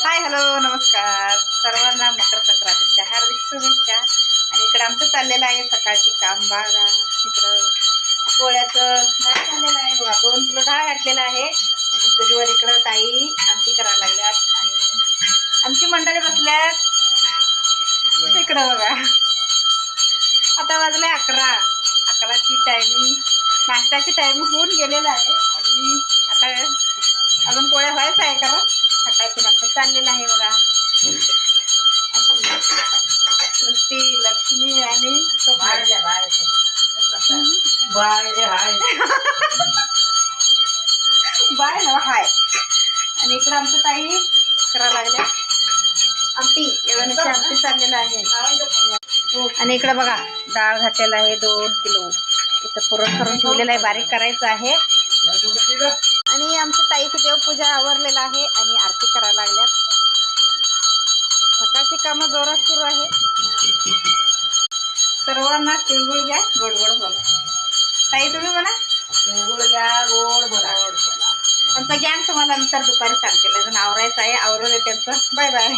Hi hello नमस्कार सर्वांना मकर संक्रांतीच्या हार्दिक शुभेच्छा। आणि इकडं आमचं चाललेलं आहे सकाळची काम बघा। इकडं पोळ्याचं डाळ झालेलं आहे बघा, 2 किलो डाळ घातलेला आहे आणि तुझीवर इकडं ताई आमटी करायला लागल्यात आणि आमची मंडळी बसल्यात इकडं बघा। आता वाजले 11ची टायमिंग, नाश्त्याची टायमिंग होऊन गेलेला आहे आणि आता अजून पोळ्या व्हायचं आहे कारण सकाळची नाश्ता चाललेला आहे बघा। सृष्टी लक्ष्मी आणि बाय ना हाय। आणि इकडं आमचं ताई करायला लागल्या आमटी, एवढ्याची आमटी चाललेलं आहे। आणि इकडं बघा डाळ घातलेला आहे 2 किलो, इथं पुरण करून ठेवलेलं आहे, बारीक करायचं आहे। आणि आमच्या ताईची देवपूजा आवरलेला आहे आणि आरती करायला लागल्यात। सकाळची कामं जोरात सुरू आहे। सर्वांना तिळगुळ घ्या, गोड गोड बोला। ताई तुम्ही म्हणा तिळगुळ घ्या, गोड बोला। आमचा गॅंग तुम्हाला नंतर दुपारी सांगते, अजून आवरायचं आहे, आवरू दे त्यांचं। Bye bye.